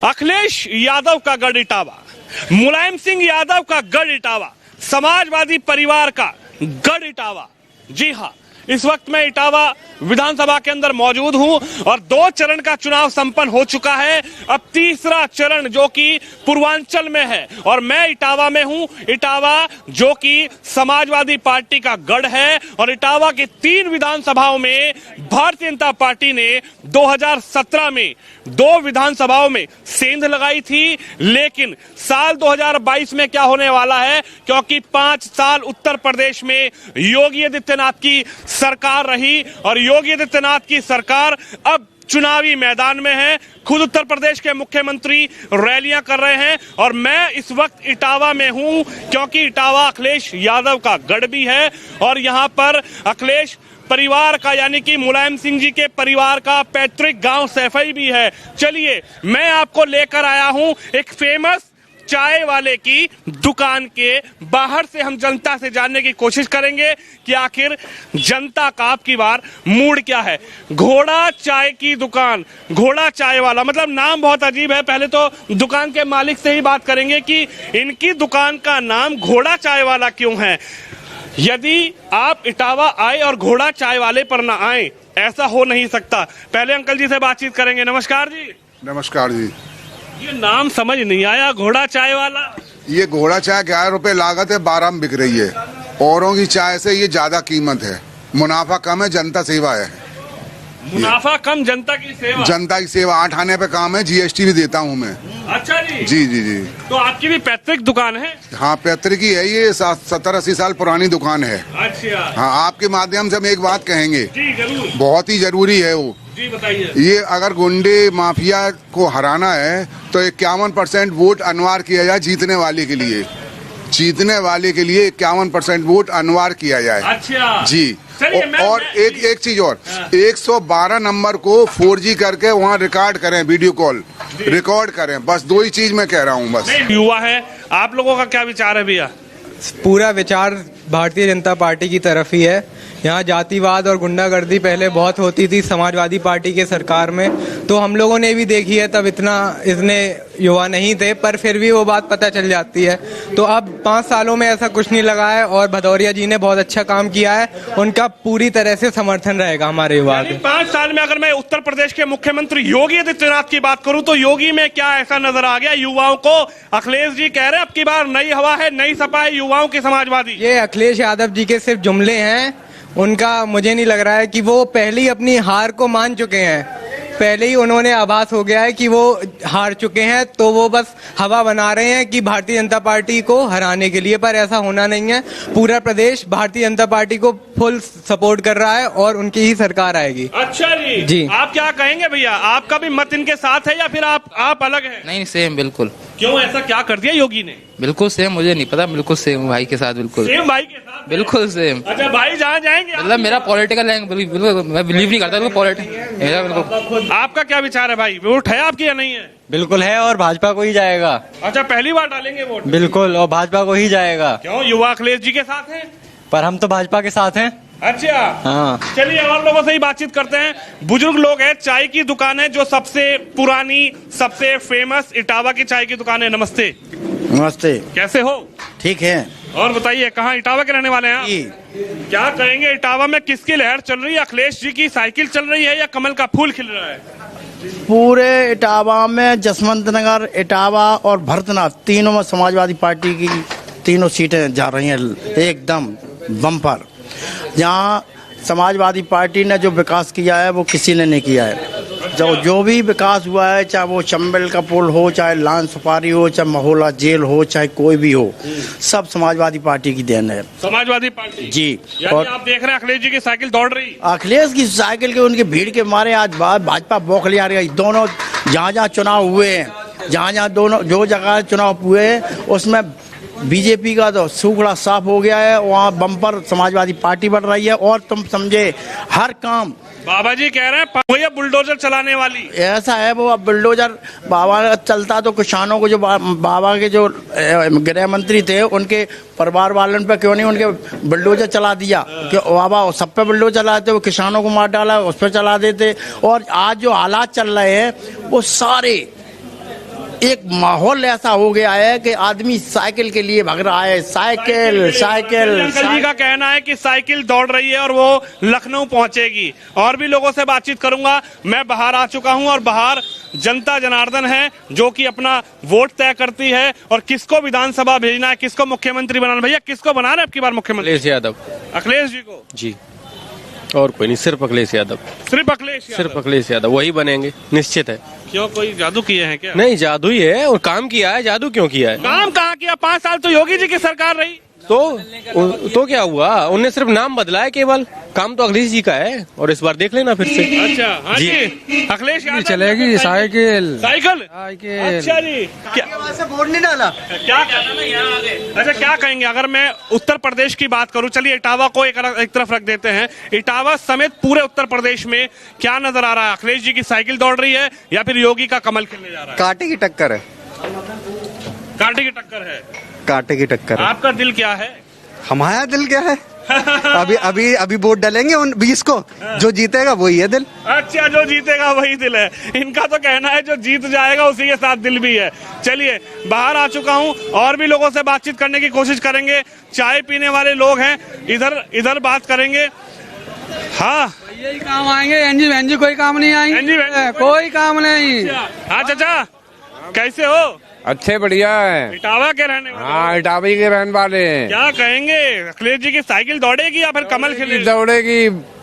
अखिलेश यादव का गढ़ इटावा, मुलायम सिंह यादव का गढ़ इटावा, समाजवादी परिवार का गढ़ इटावा। जी हाँ, इस वक्त मैं इटावा विधानसभा के अंदर मौजूद हूं और 2 चरण का चुनाव संपन्न हो चुका है। अब तीसरा चरण जो कि पूर्वांचल में है और मैं इटावा में हूं। इटावा जो कि समाजवादी पार्टी का गढ़ है और इटावा की 3 विधानसभाओं में भारतीय जनता पार्टी ने 2017 में 2 विधानसभाओं में सेंध लगाई थी। लेकिन साल 2022 में क्या होने वाला है, क्योंकि 5 साल उत्तर प्रदेश में योगी आदित्यनाथ की सरकार रही और योगी आदित्यनाथ की सरकार अब चुनावी मैदान में है। खुद उत्तर प्रदेश के मुख्यमंत्री रैलियां कर रहे हैं और मैं इस वक्त इटावा में हूं क्योंकि इटावा अखिलेश यादव का गढ़ भी है और यहां पर अखिलेश परिवार का यानी कि मुलायम सिंह जी के परिवार का पैतृक गांव सैफई भी है। चलिए मैं आपको लेकर आया हूं एक फेमस चाय वाले की दुकान के बाहर से हम जनता से जानने की कोशिश करेंगे कि आखिर जनता का आपकी बार मूड क्या है। घोड़ा चाय की दुकान, घोड़ा चाय वाला, मतलब नाम बहुत अजीब है। पहले तो दुकान के मालिक से ही बात करेंगे कि इनकी दुकान का नाम घोड़ा चाय वाला क्यों है। यदि आप इटावा आए और घोड़ा चाय वाले पर ना आए, ऐसा हो नहीं सकता। पहले अंकल जी से बातचीत करेंगे। नमस्कार जी। नमस्कार जी। ये नाम समझ नहीं आया, घोड़ा चाय वाला। ये घोड़ा चाय 11 रुपए लागत है, 12 में बिक रही है। औरों की चाय से ये ज्यादा कीमत है, मुनाफा कम है, जनता सेवा है। मुनाफा कम, जनता की सेवा। जनता की सेवा 8 आने पे काम है, जीएसटी भी देता हूँ मैं। अच्छा जी। जी जी जी। तो आपकी भी पैतृक दुकान है? हाँ, पैतृक ही है, ये 70-80 साल पुरानी दुकान है। अच्छा। हाँ, आपके माध्यम से हम एक बात कहेंगे। जी जरूर। बहुत ही जरूरी है वो। जी बताइए। ये अगर गुंडे माफिया को हराना है तो 51% वोट अनिवार्य किया जाए जीतने वाले के लिए। जीतने वाले के लिए 51% वोट अनिवार्य किया जाए। अच्छा जी। और एक चीज और, 112 नंबर को 4G करके वहाँ रिकॉर्ड करें, वीडियो कॉल रिकॉर्ड करें। बस 2 ही चीज मैं कह रहा हूँ। बस युवा है, आप लोगों का क्या विचार है भैया? पूरा विचार भारतीय जनता पार्टी की तरफ ही है। यहाँ जातिवाद और गुंडागर्दी पहले बहुत होती थी समाजवादी पार्टी के सरकार में, तो हम लोगों ने भी देखी है। तब इतने युवा नहीं थे, पर फिर भी वो बात पता चल जाती है। तो अब 5 सालों में ऐसा कुछ नहीं लगा है और भदौरिया जी ने बहुत अच्छा काम किया है। उनका पूरी तरह से समर्थन रहेगा हमारे युवा के। 5 साल में अगर मैं उत्तर प्रदेश के मुख्यमंत्री योगी आदित्यनाथ की बात करूं तो योगी में क्या ऐसा नजर आ गया युवाओं को? अखिलेश जी कह रहे हैं अब की बार नई हवा है, नई सपा है, युवाओं की समाजवादी। ये अखिलेश यादव जी के सिर्फ जुमले हैं। उनका मुझे नहीं लग रहा है कि वो पहले ही अपनी हार को मान चुके हैं। पहले ही उन्होंने आभास हो गया है कि वो हार चुके हैं, तो वो बस हवा बना रहे हैं कि भारतीय जनता पार्टी को हराने के लिए, पर ऐसा होना नहीं है। पूरा प्रदेश भारतीय जनता पार्टी को फुल सपोर्ट कर रहा है और उनकी ही सरकार आएगी। अच्छा जी। जी। आप क्या कहेंगे भैया, आपका भी मत इनके साथ है या फिर आप अलग है? नहीं, सेम बिल्कुल। क्यों, ऐसा क्या कर दिया योगी ने? बिल्कुल सेम, मुझे नहीं पता, बिल्कुल सेम भाई के साथ। बिल्कुल सेम भाई के साथ, बिल्कुल सेम। अच्छा भाई जहाँ जाएंगे मतलब मेरा पॉलिटिकल बिल्कुल मैं बिलीव नहीं करता पॉलिटिक्स। आपका क्या विचार है भाई, वोट है आपकी या नहीं है? बिल्कुल है और भाजपा को ही जाएगा। अच्छा, पहली बार डालेंगे वोट? बिल्कुल, और भाजपा को ही जाएगा। क्यों, युवा अखिलेश जी के साथ है? पर हम तो भाजपा के साथ हैं। अच्छा हाँ। चलिए और लोगों से ही बातचीत करते हैं। बुजुर्ग लोग हैं, चाय की दुकान है जो सबसे पुरानी, सबसे फेमस इटावा की चाय की दुकान है। नमस्ते। नमस्ते। कैसे हो? ठीक है। और बताइए, कहाँ इटावा के रहने वाले हैं आप? क्या कहेंगे, इटावा में किसकी लहर चल रही है? अखिलेश जी की साइकिल चल रही है या कमल का फूल खिल रहा है? पूरे इटावा में जसवंत नगर, इटावा और भरतनाथ तीनों में समाजवादी पार्टी की तीनों सीटें जा रही हैं एकदम बम्पर। जहाँ समाजवादी पार्टी ने जो विकास किया है वो किसी ने नहीं किया है। जो भी विकास हुआ है, चाहे वो चंबल का पुल हो, चाहे लान सफारी हो, चाहे महोला जेल हो, चाहे कोई भी हो, सब समाजवादी पार्टी की देन है। समाजवादी पार्टी जी। और आप देख रहे हैं अखिलेश जी की साइकिल दौड़ रही। अखिलेश की साइकिल के उनकी भीड़ के मारे आज भाजपा बौखली आ रही है। दोनों जहाँ चुनाव हुए हैं, जहाँ दोनों जो जगह चुनाव हुए हैं, उसमें बीजेपी का तो सूखड़ा साफ हो गया है। वहाँ बम्पर समाजवादी पार्टी बढ़ रही है और तुम समझे हर काम बाबा जी कह रहे हैं बुलडोजर चलाने वाली। ऐसा है, वो अब बुलडोजर बाबा चलता तो किसानों को, जो बाबा के जो गृह मंत्री थे उनके परिवार वालों पे क्यों नहीं उनके बुलडोजर चला दिया? कि बाबा सब पे बुलडोजर चलाते, वो किसानों को मार डाला, उस पर चला देते। और आज जो हालात चल रहे हैं वो सारे एक माहौल ऐसा हो गया है कि आदमी साइकिल के लिए भाग रहा है। साइकिल अंकल जी का कहना है कि साइकिल दौड़ रही है और वो लखनऊ पहुंचेगी। और भी लोगों से बातचीत करूंगा। मैं बाहर आ चुका हूं और बाहर जनता जनार्दन है जो कि अपना वोट तय करती है और किसको विधानसभा भेजना है, किसको मुख्यमंत्री बनाना। भैया किसको बना रहे हैं अब की बार मुख्यमंत्री? अखिलेश यादव। अखिलेश जी को? जी, और कोई नहीं, सिर्फ अखिलेश यादव। सिर्फ अखिलेश यादव? सिर्फ अखिलेश यादव वही बनेंगे, निश्चित है। क्यों, कोई जादू किए हैं क्या? नहीं, जादू ही है। और काम किया है, जादू क्यों किया है? काम कहाँ किया? 5 साल तो योगी जी की सरकार रही। तो क्या हुआ? उनने सिर्फ नाम बदला है केवल। काम तो अखिलेश जी का है और इस बार देख लेना फिर से। अच्छा, हाँ जी, अखिलेश यादव चलेगी साइकिल। साइकिल? साइकिल। अच्छा जी, क्या वोट नहीं डाला? क्या अच्छा क्या कहेंगे अगर मैं उत्तर प्रदेश की बात करूं? चलिए इटावा को एक तरफ रख देते हैं। इटावा समेत पूरे उत्तर प्रदेश में क्या नजर आ रहा है? अखिलेश जी की साइकिल दौड़ रही है या फिर योगी का कमल खिलने जा रहा है? कांटे की टक्कर है। कांटे की टक्कर है? कांटे की टक्कर है। आपका दिल क्या है? हमारा दिल क्या है? अभी वोट डालेंगे उन 20 को, जो जीतेगा वही है दिल। अच्छा, जो जीतेगा वही दिल है। इनका तो कहना है जो जीत जाएगा उसी के साथ दिल भी है। चलिए बाहर आ चुका हूं और भी लोगों से बातचीत करने की कोशिश करेंगे। चाय पीने वाले लोग हैं, इधर बात करेंगे। हाँ, यही काम आएंगे। एनजी कोई काम नहीं आएंगे। कोई काम नहीं। हाँ चाचा, कैसे हो? अच्छे, बढ़िया है। इटावा के रहने वाले? हाँ, इटावी के रहने वाले हैं। क्या कहेंगे, अखिलेश जी की साइकिल दौड़ेगी या फिर कमल खिलेगी?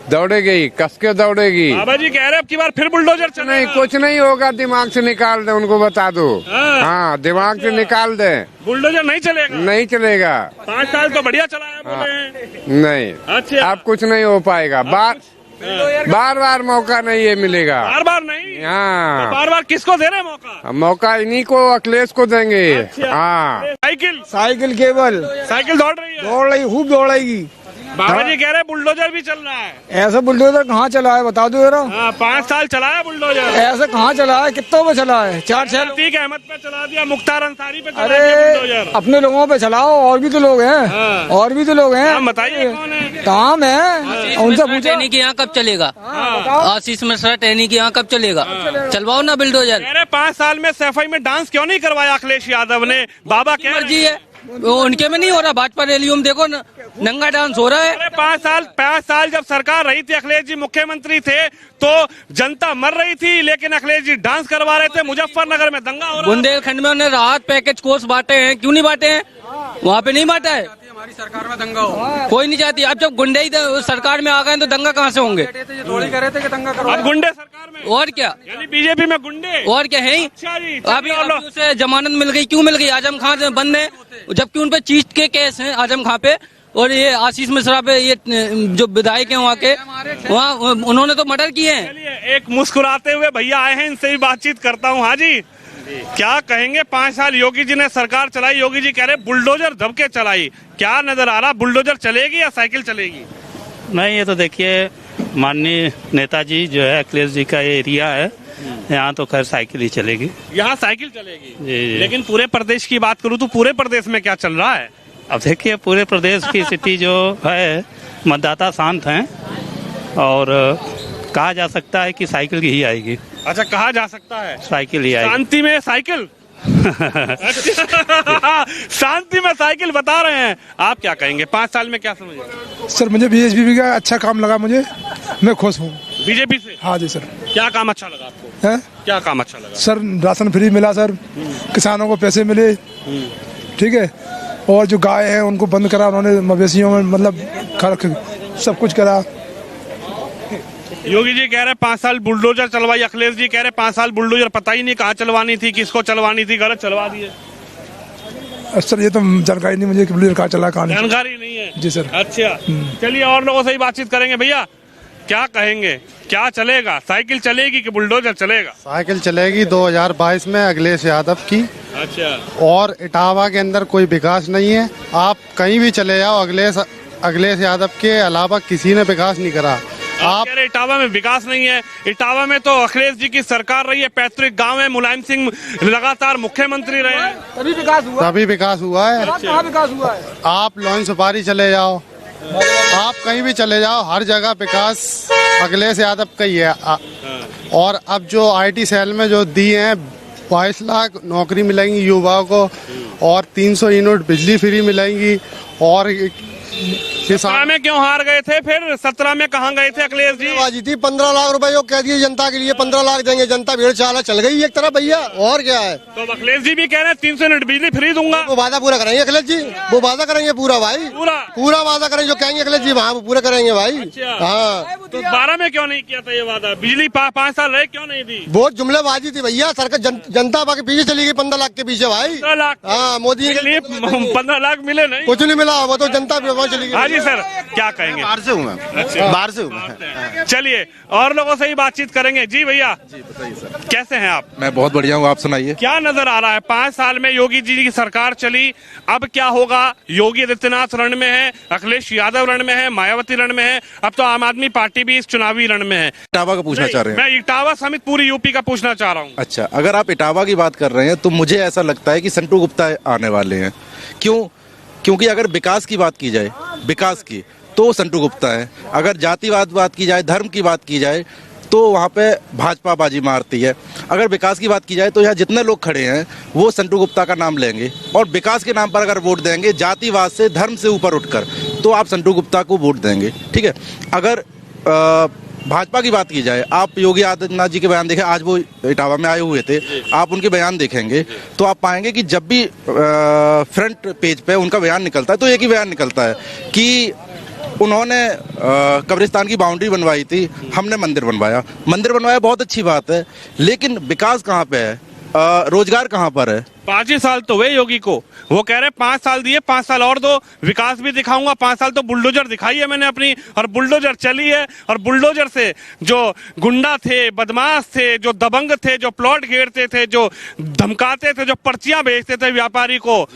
दौड़ेगी, कस के दौड़ेगी। बाबा जी कह रहे हैं अब की बार फिर बुलडोजर चलेगा। नहीं, कुछ नहीं होगा। दिमाग से निकाल दे, उनको बता दो। हाँ, दिमाग से निकाल दे। बुलडोजर नहीं चलेगा? नहीं चलेगा। 5 साल तो बढ़िया चलाया बोले हैं। नहीं, अच्छा, अब कुछ नहीं हो पाएगा। बार मौका नहीं ये मिलेगा। बार नहीं? हाँ, तो बार किसको दे रहे हैं मौका? मौका इन्हीं को, अखिलेश को देंगे। हाँ, साइकिल केवल साइकिल दौड़ रही है? दौड़ रही, खूब दौड़ेगी। बाबा जी कह रहे हैं बुलडोजर भी चल रहा है। ऐसा बुलडोजर कहाँ चला है बता दो जरा। 5 साल चलाया बुलडोजर। ऐसा कहाँ चला है? कितनों पे चला है? 4-6 अतीक अहमद पे चला दिया, मुख्तार अंसारी पे चला दिया बुलडोजर। अपने लोगों पे चलाओ, और भी तो लोग हैं। और भी तो लोग हैं। बताइए कौन है? काम है, उनसे पूछो। टहनी के यहाँ कब चलेगा? आशीष मिश्रा टहनी के यहाँ कब चलेगा? चलवाओ ना बुलडोजर। कह रहे 5 साल में सफाई में डांस क्यों नहीं करवाया अखिलेश यादव ने? बाबा कह मर्जी है, उनके में नहीं हो रहा। भाजपा रैलियों में देखो नंगा डांस हो रहा है। 5 साल जब सरकार रही थी, अखिलेश जी मुख्यमंत्री थे, तो जनता मर रही थी, लेकिन अखिलेश जी डांस करवा रहे थे। मुजफ्फरनगर में दंगा हो रहा है। बुंदेलखंड में उन्हें राहत पैकेज कोर्स बांटे हैं, क्यों नहीं बांटे हैं? वहाँ पे नहीं बांटा है। हमारी सरकार में दंगा हो, कोई नहीं चाहती। अब जब गुंडे ही सरकार में आ गए तो दंगा कहाँ से होंगे? थोड़ी कर रहे थे कि दंगा करो। अब गुंडे सरकार में? और क्या, यानी बीजेपी में गुंडे? और क्या है? अच्छा जी, अभी उसे जमानत मिल गई, क्यों मिल गई? आजम खान से बंद है, जबकि उन पे चीट के केस हैं आजम खान पे, और ये आशीष मिश्रा पे, ये जो विधायक हैं वहाँ के, वहाँ उन्होंने तो मर्डर किए हैं। चलिए एक मुस्कुराते हुए भैया आए हैं, इनसे भी बातचीत करता हूँ। हाँ जी, क्या कहेंगे? 5 साल योगी जी ने सरकार चलाई, योगी जी कह रहे बुलडोजर दबके चलाई। क्या नजर आ रहा, बुलडोजर चलेगी या साइकिल चलेगी? नहीं, ये तो देखिए, माननीय नेताजी जो है, अखिलेश जी का ये एरिया है, यहाँ तो खैर साइकिल ही चलेगी। यहाँ साइकिल चलेगी जी। लेकिन पूरे प्रदेश की बात करूँ तो पूरे प्रदेश में क्या चल रहा है? अब देखिए, पूरे प्रदेश की स्थिति जो है, मतदाता शांत हैं और कहा जा सकता है कि साइकिल ही आएगी। अच्छा, कहा जा सकता है साइकिल ही आएगी। शांति में साइकिल? शांति में साइकिल बता रहे हैं। आप क्या कहेंगे? 5 साल में क्या समझे? सर मुझे बीजेपी का अच्छा काम लगा, मुझे, मैं खुश हूँ बीजेपी से। हाँ जी सर। क्या काम अच्छा लगा आपको? है क्या काम अच्छा लगा? सर, राशन फ्री मिला सर, किसानों को पैसे मिले, ठीक है, और जो गाय है उनको बंद करा उन्होंने, मवेशियों में मतलब सब कुछ करा। योगी जी कह रहे 5 साल बुलडोजर चलवाई, अखिलेश जी कह रहे 5 साल बुलडोजर पता ही नहीं कहाँ चलवानी थी, किसको चलवानी थी, गलत चलवा दिए। सर ये तो जानकारी नहीं मुझे कि बुलडोजर कहाँ चला, कहाँ नहीं। जानकारी नहीं है जी सर। अच्छा, चलिए और लोगों से ही बातचीत करेंगे। भैया क्या कहेंगे, क्या चलेगा? साइकिल चलेगी कि बुलडोजर चलेगा? साइकिल चलेगी 2022 में अखिलेश यादव की। अच्छा, और इटावा के अंदर कोई विकास नहीं है। आप कहीं भी चले जाओ, अखिलेश यादव के अलावा किसी ने विकास नहीं करा। आप कह रहे इटावा में विकास नहीं है? इटावा में तो अखिलेश जी की सरकार रही है, पैतृक गांव है, मुलायम सिंह लगातार मुख्यमंत्री रहे हैं, तभी विकास हुआ। तभी विकास हुआ है। कहाँ विकास हुआ है? आप लॉन सुपारी चले जाओ, आप कहीं भी चले जाओ, हर जगह विकास अखिलेश यादव का ही है। और अब जो IT सेल में जो दिए हैं 22 लाख नौकरी मिलेंगी युवाओं को और 300 यूनिट बिजली फ्री मिलेंगी। और किसान में क्यों हार गए थे, फिर 17 में कहाँ गए थे अखिलेश जी? बाजी थी 15 लाख रुपए जो कह दिए जनता के लिए, 15 लाख देंगे, जनता भीड़ चाला चल गई एक तरफ भैया, और क्या है। तो अखिलेश जी भी कह रहे हैं 300 यूनिट बिजली फ्री दूंगा। वो वादा पूरा करेंगे अखिलेश जी, वो वादा करेंगे पूरा भाई, पूरा वादा करेंगे जो कहेंगे अखिलेश जी वहाँ वो पूरा करेंगे भाई। हाँ तो 12 में क्यों नहीं किया था ये वादा? बिजली 5 साल रहे क्यों नहीं दी? बहुत जुमलेबाजी थी भैया, सरकार जनता के पीछे चली गई 15 लाख के पीछे भाई। 15 लाख? हाँ मोदी के लिए 15 लाख मिले नहीं, कुछ नहीं मिला, वो तो जनता वहाँ चली गई। हाँ जी सर, क्या कहेंगे? बाहर से हूँ मैं, बाहर से हूँ। चलिए और लोगों से ही बातचीत करेंगे। जी भैया, जी बताइए सर, कैसे हैं आप? मैं बहुत बढ़िया हूँ, आप सुनाइए। क्या नजर आ रहा है? 5 साल में योगी जी की सरकार चली, अब क्या होगा? योगी आदित्यनाथ रण में है, अखिलेश यादव रण में है, मायावती रण में है, अब तो आम आदमी पार्टी भी इस चुनावी रण में है। इटावा का पूछना चाह रहे हैं? मैं इटावा समेत पूरी यूपी का पूछना चाह रहा हूँ। अच्छा, अगर आप इटावा की बात कर रहे हैं तो मुझे ऐसा लगता है कि संटू गुप्ता आने वाले हैं। क्यों? क्योंकि अगर विकास की बात की जाए, विकास की, तो संटू गुप्ता है। अगर जातिवाद बात की जाए, धर्म की बात की जाए, तो वहाँ पे भाजपा बाजी मारती है। अगर विकास की बात की जाए तो यहाँ जितने लोग खड़े हैं वो संटू गुप्ता का नाम लेंगे, और विकास के नाम पर अगर वोट देंगे जातिवाद से, धर्म से ऊपर उठकर, तो आप संटू गुप्ता को वोट देंगे। ठीक है। अगर भाजपा की बात की जाए, आप योगी आदित्यनाथ जी के बयान देखें, आज वो इटावा में आए हुए थे, आप उनके बयान देखेंगे तो आप पाएंगे कि जब भी फ्रंट पेज पे उनका बयान निकलता है तो एक ही बयान निकलता है कि उन्होंने कब्रिस्तान की बाउंड्री बनवाई थी, हमने मंदिर बनवाया। मंदिर बनवाया बहुत अच्छी बात है, लेकिन विकास कहाँ पे है, रोजगार कहाँ पर है? 5 ही साल तो हुए योगी को, वो कह रहे 5 साल दिए, 5 साल और दो, विकास भी दिखाऊंगा। 5 साल तो बुलडोजर दिखाई है मैंने अपनी, और बुलडोजर चली है, और बुलडोजर से जो गुंडा थे, बदमाश थे, जो दबंग थे, जो प्लॉट घेरते थे, जो धमकाते थे, जो पर्चियां बेचते थे व्यापारी को,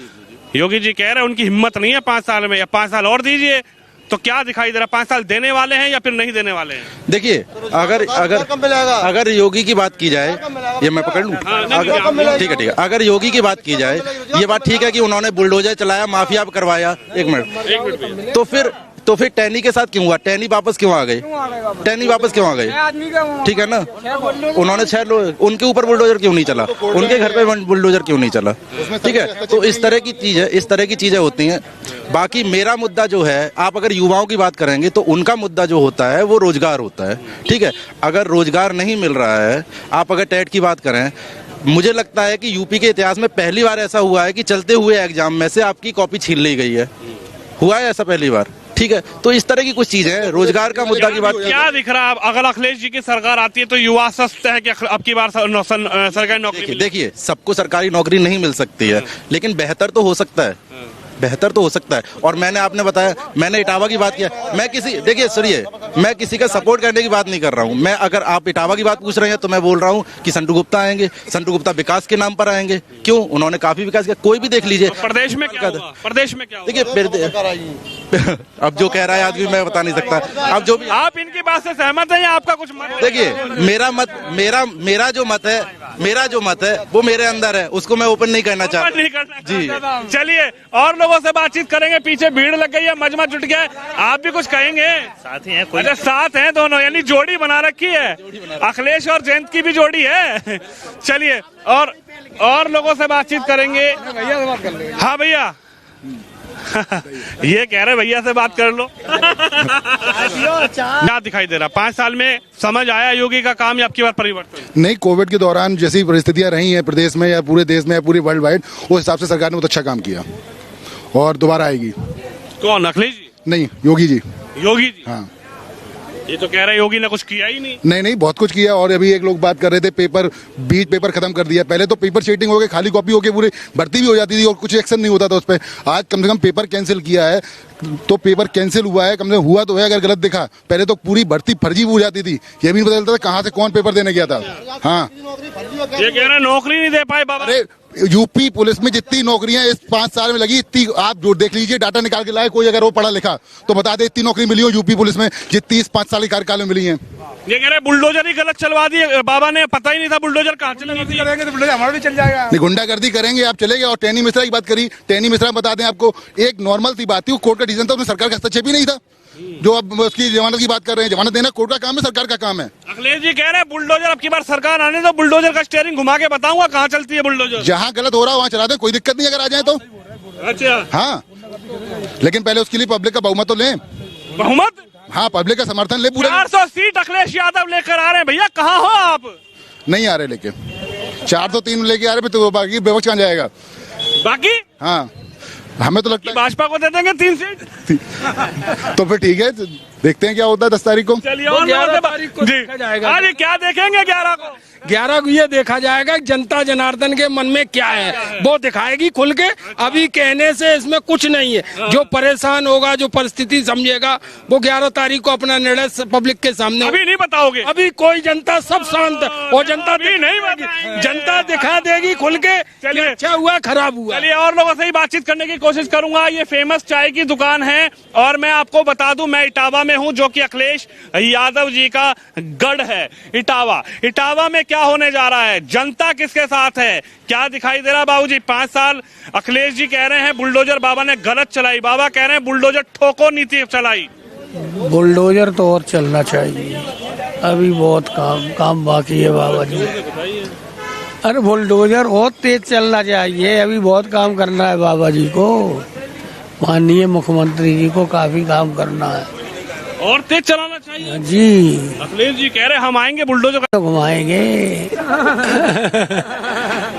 योगी जी कह रहे हैं उनकी हिम्मत नहीं है 5 साल में, या 5 साल और दीजिए। तो क्या दिखाई दे रहा? 5 साल देने वाले हैं या फिर नहीं देने वाले हैं? देखिए, अगर योगी की बात की जाए, ये मैं पकड़ लूं? ठीक है, अगर योगी की बात की जाए, ये बात ठीक है कि उन्होंने बुलडोजर चलाया, माफिया करवाया। एक मिनट, तो फिर टैनी के साथ क्यों हुआ? टैनी वापस क्यों आ गए? टैनी वापस क्यों आ गए? ठीक है ना, उन्होंने 6 लोग, उनके ऊपर बुलडोजर क्यों नहीं चला? उनके घर पे बुलडोजर क्यों नहीं चला? ठीक है, तो इस तरह की चीज है, इस तरह की चीजें होती हैं। बाकी मेरा मुद्दा जो है, आप अगर युवाओं की बात करेंगे तो उनका मुद्दा जो होता है वो रोजगार होता है। ठीक है, अगर रोजगार नहीं मिल रहा है, आप अगर टेट की बात करें, मुझे लगता है कि यूपी के इतिहास में पहली बार ऐसा हुआ है कि चलते हुए एग्जाम में से आपकी कॉपी छीन ली गई है। हुआ है ऐसा पहली बार। ठीक है, तो इस तरह की कुछ चीजें हैं। रोजगार का मुद्दा की बात क्या दिख रहा है? अगर अखिलेश जी की सरकार आती है तो युवा स्वस्थ है कि अब की बार सरकारी नौकरी? देखिए, सबको सरकारी नौकरी नहीं मिल सकती है, लेकिन बेहतर तो हो सकता है, बेहतर तो हो सकता है। और आपने बताया, मैंने इटावा की बात किया, मैं देखिए सुनिए, मैं किसी का सपोर्ट करने की बात नहीं कर रहा हूं। मैं, अगर आप इटावा की बात पूछ रहे हैं तो मैं बोल रहा हूं कि संटू गुप्ता आएंगे। संटू गुप्ता विकास के नाम पर आएंगे। क्यों? उन्होंने काफी विकास किया, कोई भी देख लीजिए। प्रदेश में क्या हुआ? प्रदेश में क्या हुआ? देखिए, अब जो कह रहा है आदमी मैं बता नहीं सकता। अब जो भी, आप इनकी बात से सहमत हैं या आपका कुछ मत? देखिए, मेरा जो मत है वो मेरे अंदर है, उसको मैं ओपन नहीं करना चाहता जी। चलिए और लोगों से बातचीत करेंगे। पीछे भीड़ लग गई है, मजमा जुट गया है, आप भी कुछ कहेंगे? साथ ही हैं, अच्छा साथ हैं दोनों, यानी जोड़ी बना रखी है। अखिलेश और जयंत की भी जोड़ी है। चलिए और लोगों से बातचीत करेंगे। हाँ भैया, ये कह रहे भैया से बात कर लो। ना दिखाई दे रहा 5 साल में समझ आया योगी का काम या आपकी बार परिवर्तन? नहीं, कोविड के दौरान जैसी परिस्थितियां रही हैं प्रदेश में या पूरे देश में या पूरी वर्ल्ड वाइड, उस हिसाब से सरकार ने बहुत अच्छा काम किया और दोबारा आएगी। कौन? अखिलेश जी? नहीं, योगी जी। योगी जी? हाँ। ये तो कह रहे बहुत ने कुछ किया ही नहीं। नहीं, बहुत कुछ किया। और अभी एक लोग बात कर रहे थे बीच पेपर खत्म कर दिया। पहले तो पेपर चीटिंग हो गई, खाली कॉपी हो गई, पूरी भर्ती भी हो जाती थी और कुछ एक्शन नहीं होता था उस पर। आज कम से कम पेपर कैंसिल किया है, तो पेपर कैंसिल हुआ है, कम से कम हुआ तो है। अगर गलत दिखा, पहले तो पूरी भर्ती फर्जी हो जाती थी, ये भी नहीं पता चलता था कहाँ से कौन पेपर देने गया था। हाँ, ये कह रहे नौकरी नहीं दे पाए बाबा। अरे यूपी पुलिस में जितनी नौकरियां इस 5 साल में लगी, इतनी आप जो देख लीजिए, डाटा निकाल के लाए कोई, अगर वो पढ़ा लिखा तो बता दे इतनी नौकरी मिली हो यूपी पुलिस में जितनी इस 5 साल के कार्यकाल में मिली है। ये कह रहे बुलडोजर ही गलत चलवा दिए बाबा ने, पता ही नहीं था बुलडोजर कहाँ चलेंगे। तो बुलडोजर हमारा भी चल जाएगा। नहीं, गुंडागर्दी करेंगे आप चलेगा। और टैनी मिश्रा की बात करी, टैनी मिश्रा बता दें आपको, एक नॉर्मल सी बात थी, वो कोर्ट का डिसीजन था, उसमें सरकार का हस्तक्षेप ही नहीं था। जो अब उसकी जमानत की बात कर रहे हैं, जमानत देना कोर्ट का काम है, सरकार का काम है। अखिलेश जी कह रहे हैं बुलडोजर अब की बार सरकार आने तो बुलडोजर का स्टीयरिंग घुमा के बताऊंगा कहाँ चलती है बुलडोजर। जहाँ गलत हो रहा है वहाँ चला दें, कोई दिक्कत नहीं अगर आ जाए तो। अच्छा हाँ, लेकिन पहले उसके लिए पब्लिक का बहुमत तो लें। बहुमत? हाँ, पब्लिक का समर्थन ले पूरा। 400 सीट अखिलेश यादव लेकर आ रहे हैं भैया, कहाँ हो आप? नहीं आ रहे लेके 403 लेके आ रहे, तो बाकी विपक्ष कहाँ जाएगा बाकी? हाँ, हमें तो लगता है भाजपा को दे देंगे 3 सीट। तो फिर ठीक है, देखते हैं क्या होता है 10 तारीख को। चलिए और 11 तारीख को देखा जाएगा। आज क्या देखेंगे 11 को? 11 को ये देखा जाएगा जनता जनार्दन के मन में क्या है, वो दिखाएगी खुल के। अभी कहने से इसमें कुछ नहीं है। जो परेशान होगा, जो परिस्थिति समझेगा, वो 11 तारीख को अपना निर्णय पब्लिक के सामने। अभी नहीं बताओगे? अभी कोई जनता सब शांत है और जनता नहीं, जनता दिखा देगी खुल के। चलिए अच्छा हुआ खराब हुआ। चलिए और लोगों से ही बातचीत करने की कोशिश करूंगा। ये फेमस चाय की दुकान है और मैं आपको बता दूं मैं इटावा में हूं, जो कि अखिलेश यादव जी का गढ़ है। इटावा में क्या होने जा रहा है, जनता किसके साथ है, क्या दिखाई दे रहा है? बाबूजी 5 साल अखिलेश जी कह रहे हैं बुलडोजर बाबा ने गलत चलाई, बाबा कह रहे हैं बुलडोजर ठोको नीति चलाई। बुलडोजर तो और चलना चाहिए, अभी बहुत काम बाकी है बाबा जी। अरे बुलडोजर और तेज चलना चाहिए, अभी बहुत काम करना है बाबा जी को, माननीय मुख्यमंत्री जी को काफी काम करना है और तेज चलाना चाहिए जी। अखिलेश जी कह रहे हम आएंगे बुलडोजर तो घुमाएंगे।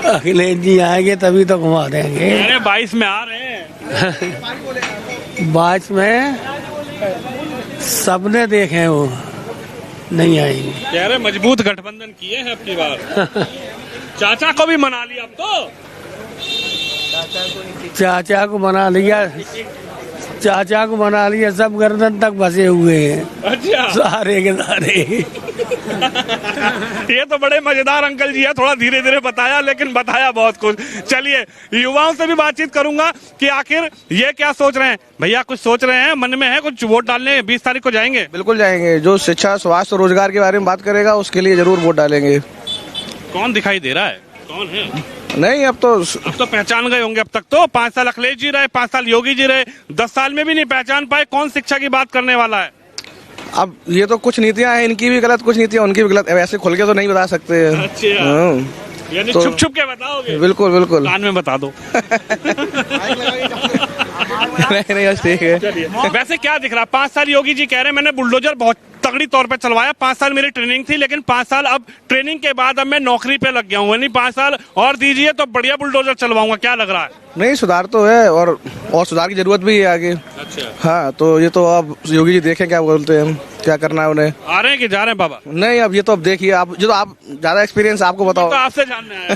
अखिलेश जी आएंगे तभी तो घुमा देंगे। 22 में आ रहे हैं। 22 में सबने देखे वो नहीं आएंगे। कह रहे मजबूत गठबंधन किए हैं अपनी बार। चाचा को भी मना लिया अब तो। चाचा को मना लिया, चाचा को मना लिया, सब गर्दन तक बसे हुए हैं। अच्छा सारे के सारे। ये तो बड़े मजेदार अंकल जी है, थोड़ा धीरे धीरे बताया लेकिन बताया बहुत कुछ। चलिए युवाओं से भी बातचीत करूंगा कि आखिर ये क्या सोच रहे हैं। भैया कुछ सोच रहे हैं, मन में है कुछ, वोट डालने 20 तारीख को जाएंगे? बिल्कुल जाएंगे, जो शिक्षा स्वास्थ्य रोजगार के बारे में बात करेगा उसके लिए जरूर वोट डालेंगे। कौन दिखाई दे रहा है, कौन है? नहीं अब तो पहचान गए होंगे। अब तक तो 5 साल अखिलेश जी रहे, 5 साल योगी जी रहे, 10 साल में भी नहीं पहचान पाए कौन शिक्षा की बात करने वाला है। अब ये तो कुछ नीतियां हैं इनकी भी गलत, कुछ नीतियां उनकी भी गलत, ऐसे खुल के तो नहीं बता सकते। अच्छा यानी तो छुप छुप के बताओगे? बिल्कुल बिल्कुल, कान में बता दो। नहीं ठीक है। वैसे क्या दिख रहा है? 5 साल योगी जी कह रहे हैं मैंने बुलडोजर बहुत तगड़ी तौर पे चलवाया, 5 साल मेरी ट्रेनिंग थी, लेकिन 5 साल अब ट्रेनिंग के बाद अब मैं नौकरी पे लग गया हूँ, यानी 5 साल और दीजिए तो बढ़िया बुलडोजर चलवाऊंगा। क्या लग रहा है? नहीं सुधार तो है और सुधार की जरूरत भी है आगे। अच्छा हाँ, तो ये तो अब योगी जी देखें क्या बोलते हैं, क्या करना है उन्हें। आ रहे हैं कि जा रहे हैं बाबा? नहीं अब ये तो अब देखिए आप, जो तो आप ज्यादा एक्सपीरियंस आपको बताओ। तो आपसे जानना है।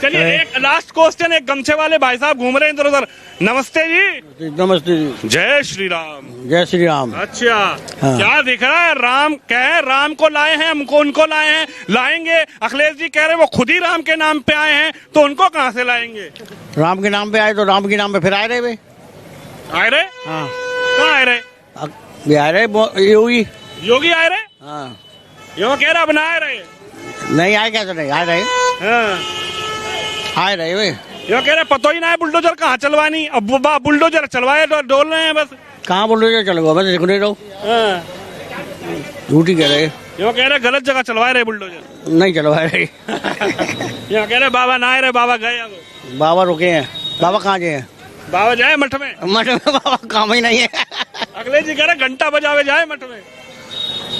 चलिए एक लास्ट क्वेश्चन, एक गमछे वाले भाई साहब घूम रहे हैं इधर उधर। नमस्ते जी। नमस्ते जी। जय श्री राम। जय श्री राम। अच्छा हाँ। क्या दिख रहा है? राम कह राम को लाए हैं, हमको उनको लाए हैं, लाएंगे। अखिलेश जी कह रहे वो खुद ही राम के नाम पे आए हैं, तो उनको कहाँ से लाएंगे? राम के नाम पे आए तो राम के नाम पे फिर आए रहे वे। आए रहे? हाँ। कहाँ आए रहे? आए रहे योगी। योगी आए रहे? हाँ। यो कह रहा अब ना आए रहे? नहीं आए, कैसे नहीं आए रहे? हाँ। आए रहे वे। यो कह रहे पता ही ना है बुलडोजर कहाँ चलवानी, अब बुलडोजर चलवाए तो डोल रहे हैं बस। कहाँ बुलडोजर चलवा, बस देख नहीं रहो। झूठी कह रहे। यो कह रहे गलत जगह चलवाए रहे बुलडोजर। नहीं चलवाए रहे। यो कह रहे बाबा ना आए रहे, बाबा गए अब। बाबा रुके हैं। बाबा कहाँ गए हैं? बाबा जाए मठ में। मठ में बाबा काम ही नहीं है। अखिलेश जी कह रहे घंटा बजावे जाए मठ में।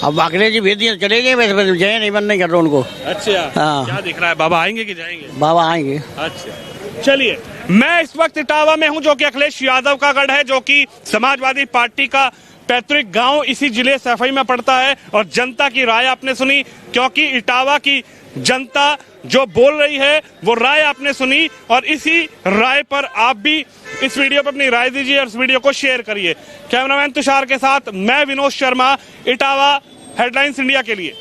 अब अखिलेश जी भेज दिए चले गए, वैसे जय नहीं बंद नहीं कर रहे उनको। अच्छा हाँ। क्या दिख रहा है, बाबा आएंगे कि जाएंगे? बाबा आएंगे। अच्छा चलिए मैं इस वक्त इटावा में हूं, जो कि अखिलेश यादव का गढ़ है, जो कि समाजवादी पार्टी का पैतृक गांव इसी जिले सफाई में पड़ता है। और जनता की राय आपने सुनी, क्योंकि इटावा की जनता जो बोल रही है वो राय आपने सुनी, और इसी राय पर आप भी इस वीडियो पर अपनी राय दीजिए और इस वीडियो को शेयर करिए। कैमरामैन तुषार के साथ मैं विनोद शर्मा, इटावा, हेडलाइंस इंडिया के लिए।